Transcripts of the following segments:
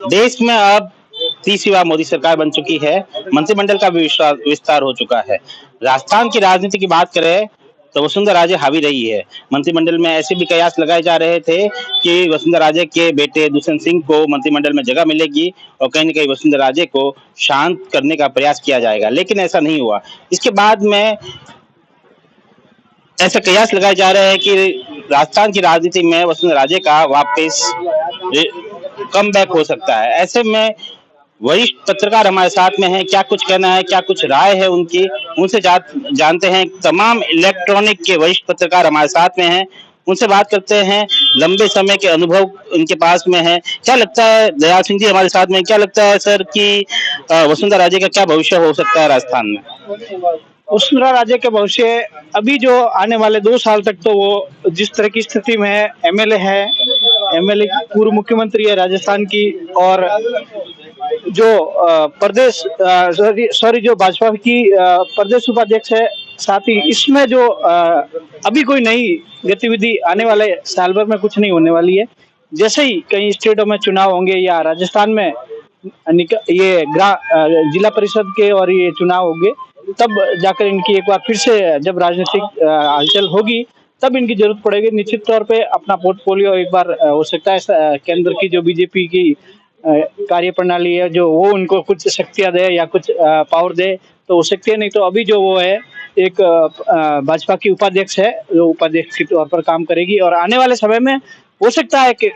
देश में अब तीसरी बार मोदी सरकार बन चुकी है। मंत्रिमंडल का भी विस्तार हो चुका है। राजस्थान की राजनीति की बात करें तो वसुंधरा राजे हावी रही है। मंत्रिमंडल में ऐसे भी कयास लगाए जा रहे थे कि वसुंधरा राजे के बेटे दुष्यंत सिंह को मंत्रिमंडल में जगह मिलेगी और कहीं न कहीं वसुंधरा राजे को शांत करने का प्रयास किया जाएगा, लेकिन ऐसा नहीं हुआ। इसके बाद में ऐसा कयास लगाए जा रहे हैं कि राजस्थान की राजनीति में वसुंधरा राजे का वापस कम बैक हो सकता है। ऐसे में वरिष्ठ पत्रकार हमारे साथ में हैं, क्या कुछ कहना है, क्या कुछ राय है उनकी, उनसे जानते हैं। तमाम इलेक्ट्रॉनिक के वरिष्ठ पत्रकार हमारे साथ में हैं, उनसे बात करते हैं। लंबे समय के अनुभव उनके पास में है। क्या लगता है, दयाल सिंह जी हमारे साथ में, क्या लगता है सर कि वसुंधरा राजे का क्या भविष्य हो सकता है राजस्थान में? वसुंधरा राजे के भविष्य अभी जो आने वाले 2 साल तक तो वो जिस तरह की स्थिति में है, एमएलए पूर्व मुख्यमंत्री है राजस्थान की, और जो प्रदेश जो भाजपा की प्रदेश उपाध्यक्ष है, साथ ही इसमें जो अभी कोई नई गतिविधि आने वाले साल भर में कुछ नहीं होने वाली है। जैसे ही कई स्टेटों में चुनाव होंगे या राजस्थान में ये जिला परिषद के और ये चुनाव होंगे, तब जाकर इनकी एक बार फिर से जब राजनीतिक हलचल होगी तब इनकी जरूरत पड़ेगी। निश्चित तौर पे अपना पोर्टफोलियो एक बार हो सकता है केंद्र की जो बीजेपी की कार्य प्रणाली है जो वो उनको कुछ शक्तियां दे या कुछ पावर दे तो हो सकती है, नहीं तो अभी जो वो है एक भाजपा की उपाध्यक्ष है जो उपाध्यक्ष के तौर पर काम करेगी, और आने वाले समय में हो सकता है कि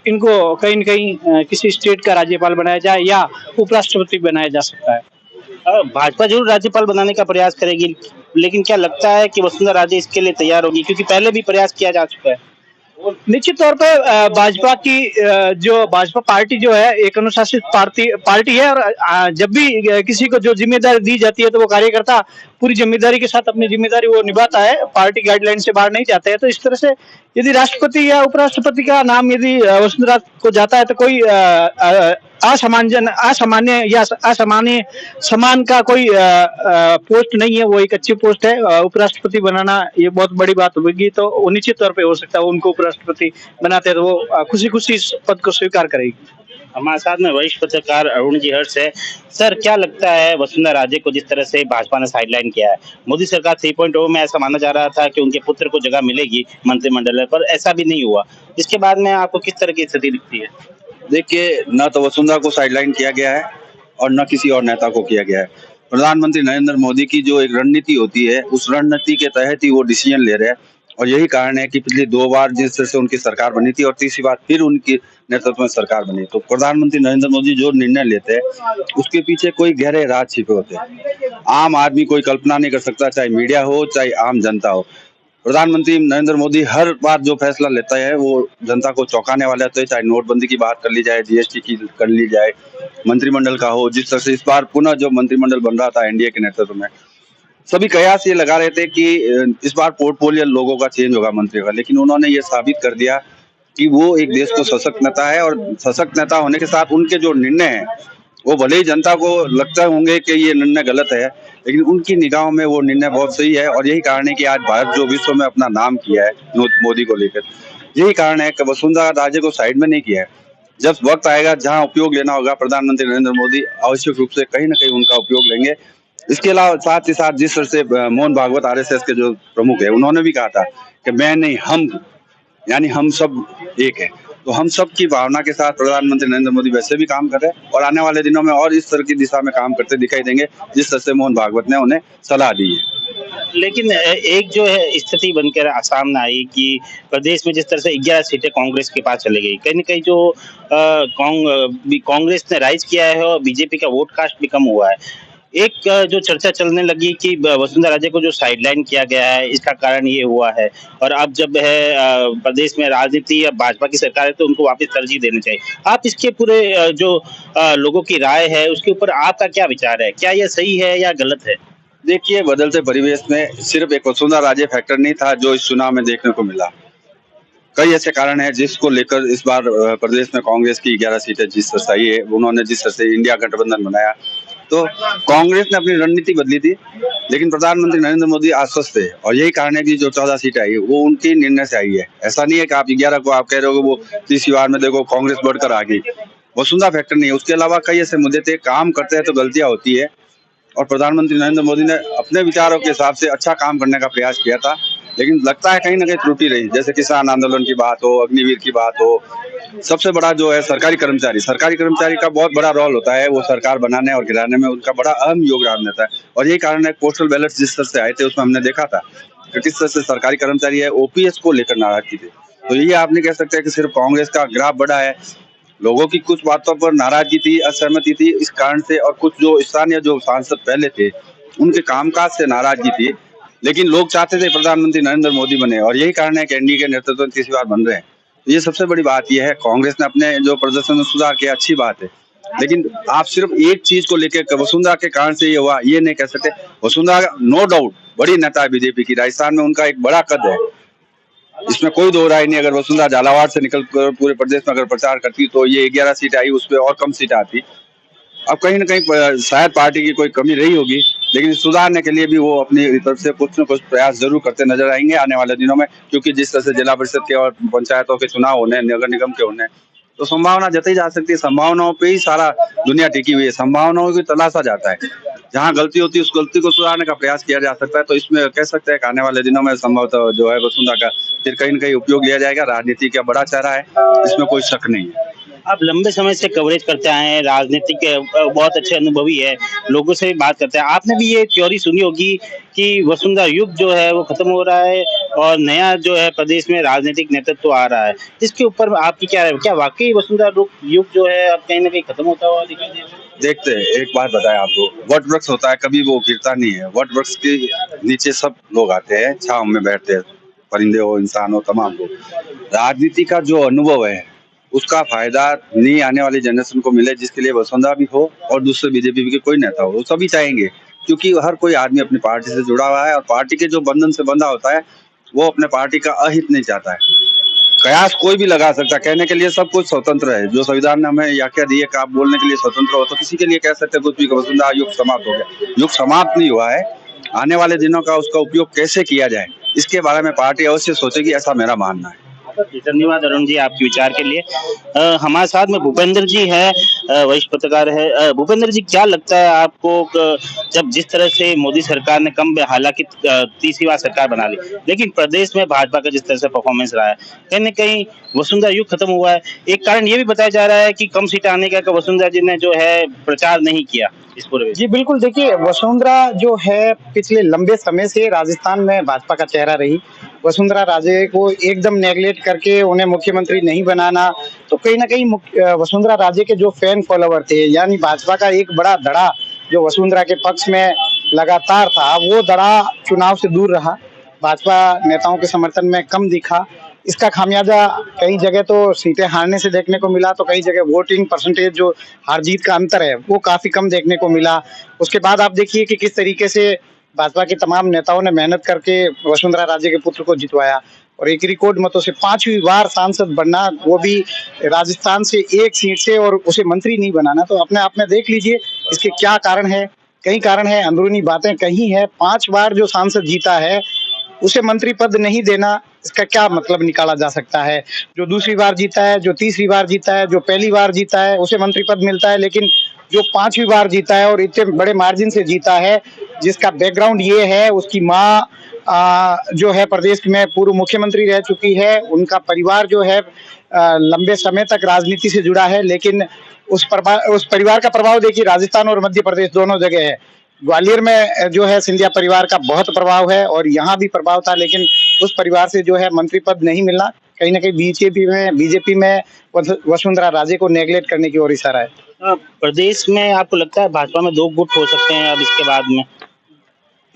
इनको कहीं न कहीं किसी स्टेट का राज्यपाल बनाया जाए या उपराष्ट्रपति बनाया जा सकता है। भाजपा जरूर राज्यपाल बनाने का प्रयास करेगी, लेकिन क्या लगता है कि वसुंधरा राजे इसके लिए तैयार होगी, क्योंकि पहले भी प्रयास किया जा चुका है? निश्चित तौर पे भाजपा की जो भाजपा पार्टी जो है एक अनुशासित पार्टी है, और जब भी किसी को जो जिम्मेदारी दी जाती है तो वो कार्यकर्ता पूरी जिम्मेदारी के साथ अपनी जिम्मेदारी वो निभाता है, पार्टी गाइडलाइन से बाहर नहीं जाते हैं। तो इस तरह से यदि राष्ट्रपति या उपराष्ट्रपति का नाम यदि वसुंधरा को जाता है तो कोई असामान्य या असामान्य समान का कोई पोस्ट नहीं है, वो एक अच्छी पोस्ट है। उपराष्ट्रपति बनाना ये बहुत बड़ी बात होगी, तो वो निश्चित तौर पे हो सकता है उनको उपराष्ट्रपति बनाते हैं तो वो खुशी खुशी इस पद को स्वीकार करेगी। हमारे साथ में वरिष्ठ पत्रकार अरुण जी हर्ष है। सर, क्या लगता है वसुंधरा राजे को जिस तरह से भाजपा ने साइडलाइन किया है, मोदी सरकार 3.0 में ऐसा माना जा रहा था कि उनके पुत्र को जगह मिलेगी मंत्रिमंडल में, पर ऐसा भी नहीं हुआ। इसके बाद में आपको किस तरह की स्थिति दिखती है? देखिए, न तो वसुंधरा को साइडलाइन किया गया है और न किसी और नेता को किया गया है। प्रधानमंत्री नरेंद्र मोदी की जो एक रणनीति होती है उस रणनीति के तहत ही वो डिसीजन ले रहे हैं, और यही कारण है कि पिछली 2 बार जिस तरह से उनकी सरकार बनी थी और तीसरी बार फिर उनकी नेतृत्व में सरकार बनी, तो प्रधानमंत्री नरेंद्र मोदी जो निर्णय लेते हैं उसके पीछे कोई गहरे राज छिपे होते हैं। आम आदमी कोई कल्पना नहीं कर सकता, चाहे मीडिया हो चाहे आम जनता हो। प्रधानमंत्री नरेंद्र मोदी हर बार जो फैसला लेता है वो जनता को चौंकाने वाला होता है, चाहे नोटबंदी की बात कर ली जाए, जीएसटी की कर ली जाए, मंत्रिमंडल का हो। जिस तरह से इस बार पुनः जो मंत्रिमंडल बन रहा था एनडीए के नेतृत्व में, सभी कयास ये लगा रहे थे कि इस बार पोर्टफोलियो लोगों का चेंज होगा मंत्रियों का, लेकिन उन्होंने ये साबित कर दिया कि वो एक देश को सशक्त नेता है, और सशक्त नेता होने के साथ उनके जो निर्णय हैं वो भले ही जनता को लगता होंगे कि ये निर्णय गलत है, लेकिन उनकी निगाहों में वो निर्णय बहुत सही है। और यही कारण है कि आज भारत जो विश्व में अपना नाम किया है मोदी को लेकर, यही कारण है कि वसुंधरा राजे को साइड में नहीं किया है। जब वक्त आएगा जहां उपयोग लेना होगा, प्रधानमंत्री नरेंद्र मोदी आवश्यक रूप से कहीं ना कहीं उनका उपयोग लेंगे। इसके अलावा साथ ही साथ जिस तरह से मोहन भागवत आरएसएस के जो प्रमुख है उन्होंने भी कहा था कि मैं नहीं हम, यानी हम सब एक है, तो हम सब की भावना के साथ प्रधानमंत्री नरेंद्र मोदी वैसे भी काम कर रहे हैं और आने वाले दिनों में और इस तरह की दिशा में काम करते दिखाई देंगे जिस तरह से मोहन भागवत ने उन्हें सलाह दी है। लेकिन एक जो है स्थिति बनकर सामने आई कि प्रदेश में जिस तरह से 11 सीटें कांग्रेस के पास चली गई, कहीं न कहीं जो कांग्रेस ने राइज किया है और बीजेपी का वोट कास्ट भी कम हुआ है। एक जो चर्चा चलने लगी कि वसुंधरा राजे को जो साइडलाइन किया गया है इसका कारण ये हुआ है, और अब जब है प्रदेश में राजनीति या भाजपा की सरकार है तो उनको वापस तरजीह देनी चाहिए। आप इसके पूरे जो लोगों की राय है उसके ऊपर आपका क्या विचार है, क्या यह सही है या गलत है? देखिए, बदलते परिवेश में सिर्फ एक वसुंधरा राजे फैक्टर नहीं था जो इस चुनाव में देखने को मिला। कई ऐसे कारण हैं जिसको लेकर इस बार प्रदेश में कांग्रेस की 11 सीटें जिस तरह से आई है, उन्होंने जिस तरह से इंडिया गठबंधन बनाया, तो कांग्रेस ने अपनी रणनीति बदली थी, लेकिन प्रधानमंत्री नरेंद्र मोदी आश्वस्त थे, और यही कारण है कि जो 14 सीटें आई वो उनके निर्णय से आई है। ऐसा नहीं है कि आप 11 को आप कह रहे हो वो तीसरी बार में देखो कांग्रेस बढ़कर आ गई। वसुंधरा फैक्टर नहीं है। उसके अलावा कई ऐसे मुद्दे थे, काम करते हैं तो गलतियां होती है, और प्रधानमंत्री नरेंद्र मोदी ने अपने विचारों के हिसाब से अच्छा काम करने का प्रयास किया था, लेकिन लगता है कहीं ना कहीं त्रुटि रही। जैसे किसान आंदोलन की बात हो, अग्निवीर की बात हो, सबसे बड़ा जो है सरकारी कर्मचारी का बहुत बड़ा रोल होता है, वो सरकार बनाने और गिराने में उनका बड़ा अहम योगदान रहता है। और यही कारण है पोस्टल बैलेट जिस तरह से आए थे उसमें हमने देखा था कि किस तरह से सरकारी कर्मचारी है ओपीएस को लेकर नाराज थे। तो ये आप नहीं कह सकते कि सिर्फ कांग्रेस का ग्राफ बढ़ा है, लोगों की कुछ बातों पर नाराजगी थी, असहमति थी इस कारण से, और कुछ जो स्थानीय जो सांसद पहले थे उनके कामकाज से नाराजगी थी, लेकिन लोग चाहते थे प्रधानमंत्री नरेंद्र मोदी बने, और यही कारण है कि एनडीए के नेतृत्व में तीसरी बार बन रहे हैं। ये सबसे बड़ी बात यह है, कांग्रेस ने अपने जो प्रदर्शन में सुधार किया, अच्छी बात है, लेकिन आप सिर्फ एक चीज को लेकर वसुंधरा के कारण से ये हुआ ये नहीं कह सकते। वसुंधरा नो डाउट बड़ी नेता है बीजेपी की, राजस्थान में उनका एक बड़ा कद है, इसमें कोई दो राय नहीं। अगर वसुंधरा झालावाड़ से निकल कर पूरे प्रदेश में अगर प्रचार करती तो ये 11 सीट आई, उस पर और कम सीट आती। अब कहीं ना कहीं शायद पार्टी की कोई कमी रही होगी, लेकिन सुधारने के लिए भी वो अपनी तरफ से कुछ न कुछ प्रयास जरूर करते नजर आएंगे आने वाले दिनों में, क्योंकि जिस तरह से जिला परिषद के और पंचायतों के चुनाव होने, नगर निगम के होने, तो संभावना जताई जा सकती है। संभावनाओं पे ही सारा दुनिया टिकी हुई है, संभावनाओं की तलाशा जाता है, जहाँ गलती होती है उस गलती को सुधारने का प्रयास किया जा सकता है। तो इसमें कह सकते हैं कि आने वाले दिनों में संभवतः जो है वसुंधरा का फिर कहीं न कहीं उपयोग लिया जाएगा। राजनीति का बड़ा चेहरा है, इसमें कोई शक नहीं है। आप लंबे समय से कवरेज करते आए हैं, राजनीति के बहुत अच्छे अनुभवी है, लोगों से भी बात करते हैं। आपने भी ये थ्योरी सुनी होगी कि वसुंधरा युग जो है वो खत्म हो रहा है और नया जो है प्रदेश में राजनीतिक नेतृत्व आ रहा है। इसके ऊपर आपकी क्या राय है? क्या वाकई वसुंधरा युग जो है अब कहीं ना कहीं खत्म होता हुआ दिखाई दे रहा है? देखते हैं, एक बात बताएं आपको, वट वृक्ष होता है कभी वो गिरता नहीं है, वट वृक्ष के नीचे सब लोग आते हैं, छांव में बैठते हैं, परिंदे हो इंसान हो तमाम लोग। राजनीति का जो अनुभव है उसका फायदा नहीं आने वाली जनरेशन को मिले, जिसके लिए वसुंधरा भी हो और दूसरे बीजेपी के कोई नेता हो, वो सभी चाहेंगे, क्योंकि हर कोई आदमी अपनी पार्टी से जुड़ा हुआ है और पार्टी के जो बंधन से बंधा होता है वो अपने पार्टी का अहित नहीं चाहता है। कयास कोई भी लगा सकता है, कहने के लिए सब कुछ स्वतंत्र है, जो संविधान ने हमें व्याख्या दी है कि आप बोलने के लिए स्वतंत्र हो, तो किसी के लिए कह सकते हैं कुछ भी। वसुंधरा युग समाप्त हो गया, युग समाप्त नहीं हुआ है, आने वाले दिनों का उसका उपयोग कैसे किया जाए इसके बारे में पार्टी अवश्य सोचेगी, ऐसा मेरा मानना है। धन्यवाद अरुण जी आपके विचार के लिए। हमारे साथ में भूपेंद्र जी है, वरिष्ठ पत्रकार है। भूपेंद्र जी, क्या लगता है आपको जब जिस तरह से मोदी सरकार ने हालांकि तीसरी बार सरकार बना ली, लेकिन प्रदेश में भाजपा का जिस तरह से परफॉर्मेंस रहा है, कहीं न कहीं वसुंधरा युग खत्म हुआ है। एक कारण ये भी बताया जा रहा है कि कम सीट आने का वसुंधरा जी ने जो है प्रचार नहीं किया इस पूरे। जी बिल्कुल, देखिए वसुंधरा जो है पिछले लंबे समय से राजस्थान में भाजपा का चेहरा रही। वसुंधरा राजे को एकदम नेगलेक्ट करके उन्हें मुख्यमंत्री नहीं बनाना, तो कहीं ना कहीं वसुंधरा राजे के जो फैन फॉलोवर थे, यानी भाजपा का एक बड़ा धड़ा जो वसुंधरा के पक्ष में लगातार था, वो धड़ा चुनाव से दूर रहा, भाजपा नेताओं के समर्थन में कम दिखा। इसका खामियाजा कई जगह तो सीटें हारने से देखने को मिला, तो कई जगह वोटिंग परसेंटेज जो हार जीत का अंतर है वो काफी कम देखने को मिला। उसके बाद आप देखिए कि किस तरीके से भाजपा के तमाम नेताओं ने मेहनत करके वसुंधरा राजे के पुत्र को जितवाया और एक रिकॉर्ड मतों से 5वीं बार सांसद बनना, वो भी राजस्थान से एक सीट से, और उसे मंत्री नहीं बनाना। तो अपने आप में देख लीजिए इसके क्या कारण है। कई कारण है, अंदरूनी बातें कहीं है। 5 बार जो सांसद जीता है उसे मंत्री पद नहीं देना, इसका क्या मतलब निकाला जा सकता है? जो दूसरी बार जीता है, जो तीसरी बार जीता है, जो पहली बार जीता है, उसे मंत्री पद मिलता है, लेकिन जो 5वीं बार जीता है और इतने बड़े मार्जिन से जीता है, जिसका बैकग्राउंड ये है, उसकी माँ जो है प्रदेश में पूर्व मुख्यमंत्री रह चुकी है, उनका परिवार जो है लंबे समय तक राजनीति से जुड़ा है, लेकिन उस परिवार का प्रभाव देखिए राजस्थान और मध्य प्रदेश दोनों जगह है। ग्वालियर में जो है सिंधिया परिवार का बहुत प्रभाव है और यहाँ भी प्रभाव था, लेकिन उस परिवार से जो है मंत्री पद नहीं मिलना कहीं ना कहीं बीजेपी में वसुंधरा राजे को नेगलेक्ट करने की ओर इशारा है। प्रदेश में आपको लगता है भाजपा में 2 गुट हो सकते हैं अब इसके बाद में?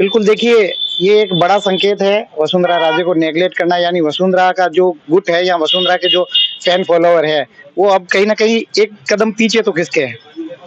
बिल्कुल, देखिए ये एक बड़ा संकेत है वसुंधरा राजे को नेगलेक्ट करना, यानी वसुंधरा का जो गुट है या वसुंधरा के जो फैन फॉलोअर है वो अब कहीं ना कहीं एक कदम पीछे तो खिसके हैं,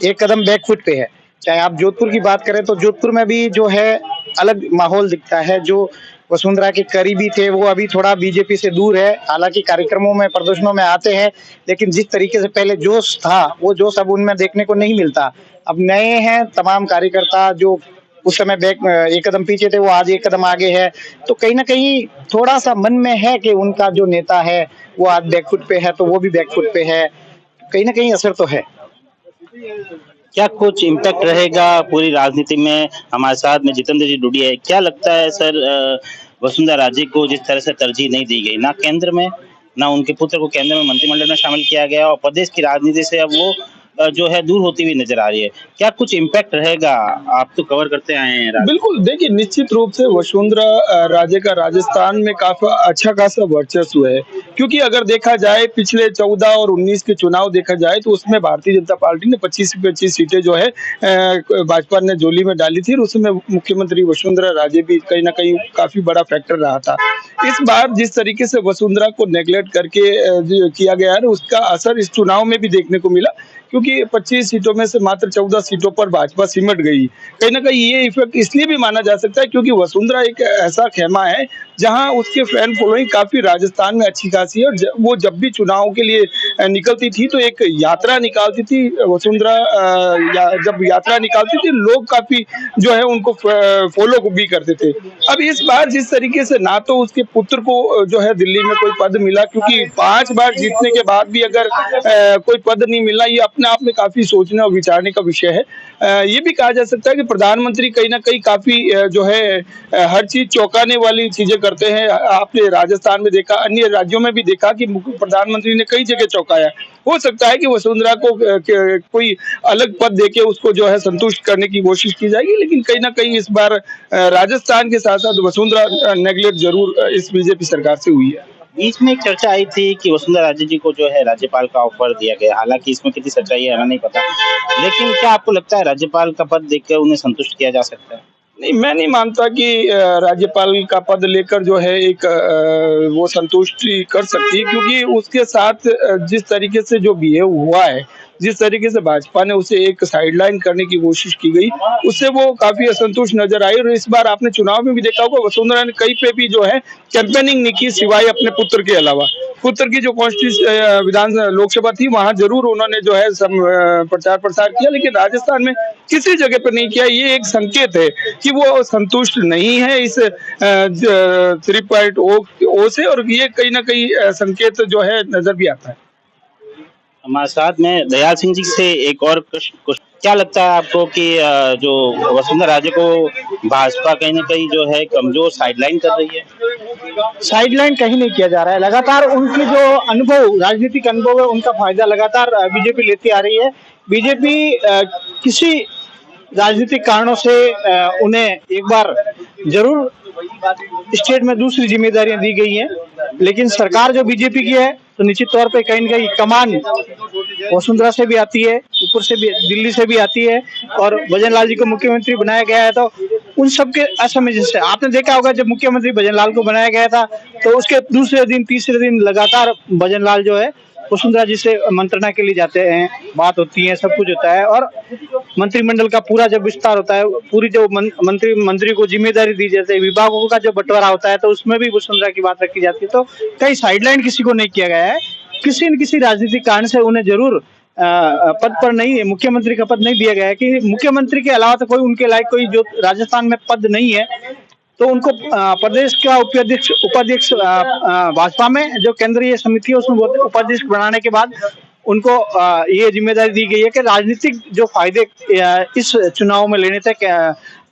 एक कदम बैकफुट पे है। चाहे आप जोधपुर की बात करें तो जोधपुर में भी जो है अलग माहौल दिखता है। जो वसुंधरा के करीबी थे वो अभी थोड़ा बीजेपी से दूर है, हालांकि कार्यक्रमों में प्रदर्शनों में आते हैं, लेकिन जिस तरीके से पहले जोश था वो जोश अब उनमें देखने को नहीं मिलता। अब नए हैं तमाम कार्यकर्ता, जो उस समय एक कदम पीछे थे वो आज एक कदम आगे है, तो कहीं ना कहीं थोड़ा सा मन में है कि उनका जो नेता है वो आज बैकफुट पे है, तो वो भी बैकफुट पे है। कहीं ना कहीं असर तो है। क्या कुछ इम्पैक्ट रहेगा पूरी राजनीति में? हमारे साथ में जितेंद्र जी जुड़ी है। क्या लगता है सर, वसुंधरा राजे को जिस तरह से तरजीह नहीं दी गई, ना केंद्र में, ना उनके पुत्र को केंद्र में मंत्रिमंडल में शामिल किया गया, और प्रदेश की राजनीति से अब वो जो है दूर होती हुई नजर आ रही है। क्या कुछ इम्पैक्ट रहेगा? आप तो कवर करते आए हैं राजनीति। बिल्कुल, देखिए निश्चित रूप से वसुंधरा राजे का राजस्थान में काफी अच्छा खासा वर्चस्व है, क्योंकि अगर देखा जाए पिछले 14 और 19 के चुनाव देखा जाए तो उसमें भारतीय जनता पार्टी ने 25 सीटें जो है भाजपा ने झोली में डाली थी, और उसमें मुख्यमंत्री वसुंधरा राजे भी कहीं ना कहीं काफी बड़ा फैक्टर रहा था। इस बार जिस तरीके से वसुंधरा को नेग्लेक्ट करके किया गया है, उसका असर इस चुनाव में भी देखने को मिला, क्योंकि 25 सीटों में से मात्र 14 सीटों पर भाजपा सिमट गई। कहीं ना कहीं ये इफेक्ट इसलिए भी माना जा सकता है क्योंकि वसुंधरा एक ऐसा खेमा है जहां उसके फैन फॉलोइंग काफी राजस्थान में अच्छी खासी है, और वो जब भी चुनाव के लिए निकलती थी तो एक यात्रा निकालती थी वसुंधरा। जब यात्रा निकालती थी लोग काफी जो है उनको फॉलो भी करते थे। अब इस बार जिस तरीके से ना तो उसके पुत्र को जो है दिल्ली में कोई पद मिला, क्योंकि 5 बार जीतने के बाद भी अगर कोई पद नहीं मिलना, ये अपने आप में काफी सोचने और विचारने का विषय है। ये भी कहा जा सकता है कि प्रधानमंत्री कहीं ना कहीं काफी जो है हर चीज चौंकाने वाली चीजें करते हैं। आपने राजस्थान में देखा, अन्य राज्यों में भी देखा कि प्रधानमंत्री ने कई जगह चौंकाया। हो सकता है कि वसुंधरा को कोई अलग पद देके उसको जो है संतुष्ट करने की कोशिश की जाएगी, लेकिन कहीं ना कहीं इस बार राजस्थान के साथ साथ वसुंधरा नेगलेक्ट जरूर इस बीजेपी सरकार से हुई है। बीच में एक चर्चा आई थी कि वसुंधरा राजे जी को जो है राज्यपाल का ऑफर दिया गया, हालांकि इसमें कितनी सच्चाई है हमें नहीं पता, लेकिन क्या आपको लगता है राज्यपाल का पद देकर उन्हें संतुष्ट किया जा सकता है? नहीं, मैं नहीं मानता कि राज्यपाल का पद लेकर जो है एक वो संतुष्टि कर सकती है, क्योंकि उसके साथ जिस तरीके से जो बिहेव हुआ है, जिस तरीके से भाजपा ने उसे एक साइडलाइन करने की कोशिश की गई, उससे वो काफी असंतुष्ट नजर आई। और इस बार आपने चुनाव में भी देखा होगा वसुंधरा ने कहीं पे भी जो है कैंपेनिंग नहीं की, सिवाय अपने पुत्र के अलावा। पुत्र की जो विधान लोकसभा थी वहां जरूर उन्होंने जो है प्रचार प्रसार किया, लेकिन राजस्थान में किसी जगह पर नहीं किया। ये एक संकेत है कि वो संतुष्ट नहीं है इस 3.0 से, और ये कहीं ना कहीं संकेत जो है नजर भी आता है। हमारे साथ में दयाल सिंह जी से एक और क्या लगता है आपको कि जो वसुंधरा राजे को भाजपा कहीं ना कहीं जो है कमजोर साइडलाइन कर रही है? साइडलाइन कहीं नहीं किया जा रहा है, लगातार उनकी जो अनुभव, राजनीतिक अनुभव है, उनका फायदा लगातार बीजेपी लेती आ रही है। बीजेपी किसी राजनीतिक कारणों से उन्हें एक बार जरूर स्टेट में दूसरी जिम्मेदारियां दी गई हैं, लेकिन सरकार जो बीजेपी की है तो निश्चित तौर पे कहीं ना कहीं कमान वसुंधरा से भी आती है, ऊपर से भी दिल्ली से भी आती है, और भजन लाल जी को मुख्यमंत्री बनाया गया है तो उन सब के असमंजस से आपने देखा होगा जब मुख्यमंत्री भजन लाल को बनाया गया था तो उसके दूसरे दिन तीसरे दिन लगातार भजन लाल जो है वसुंधरा जी से मंत्रणा के लिए जाते हैं, बात होती है, सब कुछ होता है, और मंत्रिमंडल का पूरा जब विस्तार होता है, पूरी जो मंत्री को जिम्मेदारी दी जाती है, विभागों का जो बंटवारा होता है तो उसमें भी वसुंधरा की बात रखी जाती है। तो कहीं साइडलाइन किसी को नहीं किया गया है, किसी न किसी राजनीतिक कारण से उन्हें जरूर पद पर नहीं, मुख्यमंत्री का पद नहीं दिया गया है कि मुख्यमंत्री के अलावा तो कोई उनके लायक कोई जो राजस्थान में पद नहीं है, तो उनको प्रदेश का उपाध्यक्ष भाजपा में जो केंद्रीय समिति है उसमें उपाध्यक्ष बनाने के बाद उनको ये जिम्मेदारी दी गई है कि राजनीतिक जो फायदे इस चुनाव में लेने थे,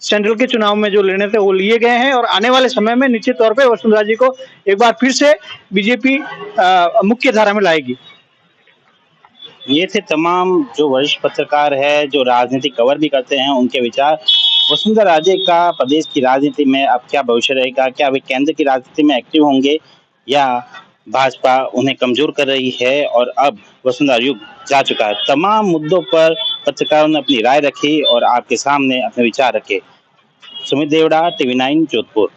सेंट्रल के चुनाव में जो लेने थे वो लिए गए हैं, और आने वाले समय में निश्चित तौर पे वसुंधरा जी को एक बार फिर से बीजेपी मुख्य धारा में लाएगी। ये थे तमाम जो वरिष्ठ पत्रकार है, जो राजनीति कवर भी करते हैं, उनके विचार। वसुंधरा राजे का प्रदेश की राजनीति में अब क्या भविष्य रहेगा? क्या वे केंद्र की राजनीति में एक्टिव होंगे, या भाजपा उन्हें कमजोर कर रही है और अब वसुंधरा युग जा चुका है? तमाम मुद्दों पर पत्रकारों ने अपनी राय रखी और आपके सामने अपने विचार रखे। सुमित देवड़ा, TV9 जोधपुर।